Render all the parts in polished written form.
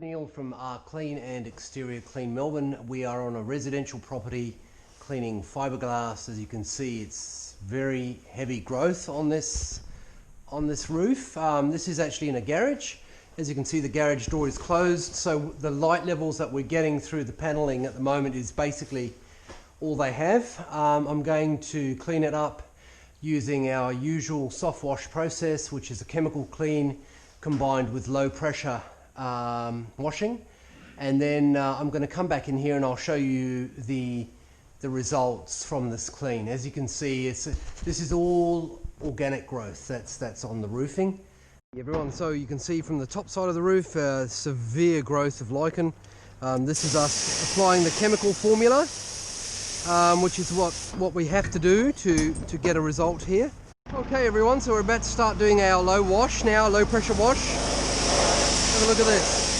Neil from Clean and Exterior Clean Melbourne. We are on a residential property cleaning fiberglass. As you can see, it's very heavy growth on this roof. This is actually in a garage. As you can see, the garage door is closed, so the light levels that we're getting through the paneling at the moment is basically all they have. I'm going to clean it up using our usual soft wash process, which is a chemical clean combined with low pressure washing, and then I'm going to come back in here and I'll show you the results from this clean. As you can see, this is all organic growth that's on the roofing. Everyone, so you can see from the top side of the roof severe growth of lichen. This is us applying the chemical formula, which is what we have to do to get a result here. Okay everyone, so we're about to start doing our low wash now, low pressure wash. Have a look at this.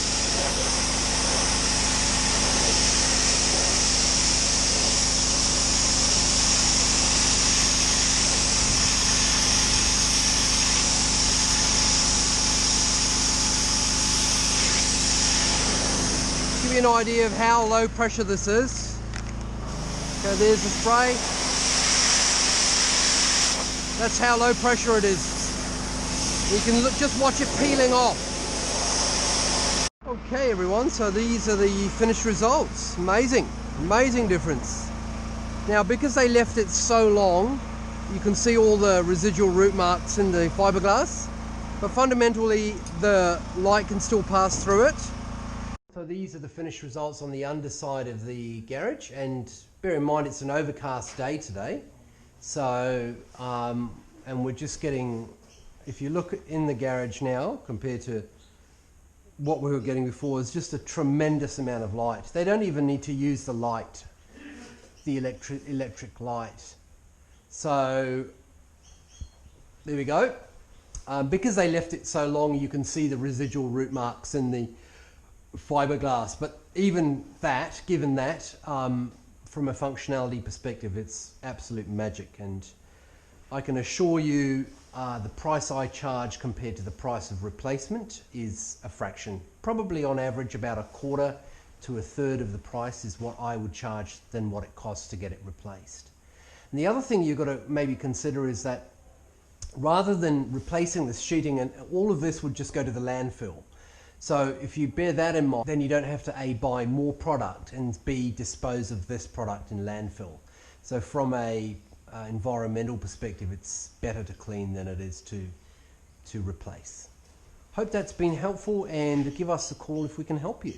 Give you an idea of how low pressure this is. Okay, there's the spray. That's how low pressure it is. You can just watch it peeling off. Okay everyone, so these are the finished results. Amazing difference. Now because they left it so long, you can see all the residual root marks in the fiberglass, but fundamentally the light can still pass through it. So these are the finished results on the underside of the garage, and bear in mind it's an overcast day today. So, and we're just getting, if you look in the garage now compared to what we were getting before, is just a tremendous amount of light. They don't even need to use the light, the electric light. So there we go. Because they left it so long, you can see the residual root marks in the fiberglass, but even that, given that, from a functionality perspective, it's absolute magic. And I can assure you the price I charge compared to the price of replacement is a fraction. Probably on average about a quarter to a third of the price is what I would charge than what it costs to get it replaced. And the other thing you've got to maybe consider is that rather than replacing this sheeting, and all of this would just go to the landfill. So if you bear that in mind, then you don't have to A, buy more product, and B, dispose of this product in landfill. So from a environmental perspective, it's better to clean than it is to replace. Hope that's been helpful, and give us a call if we can help you.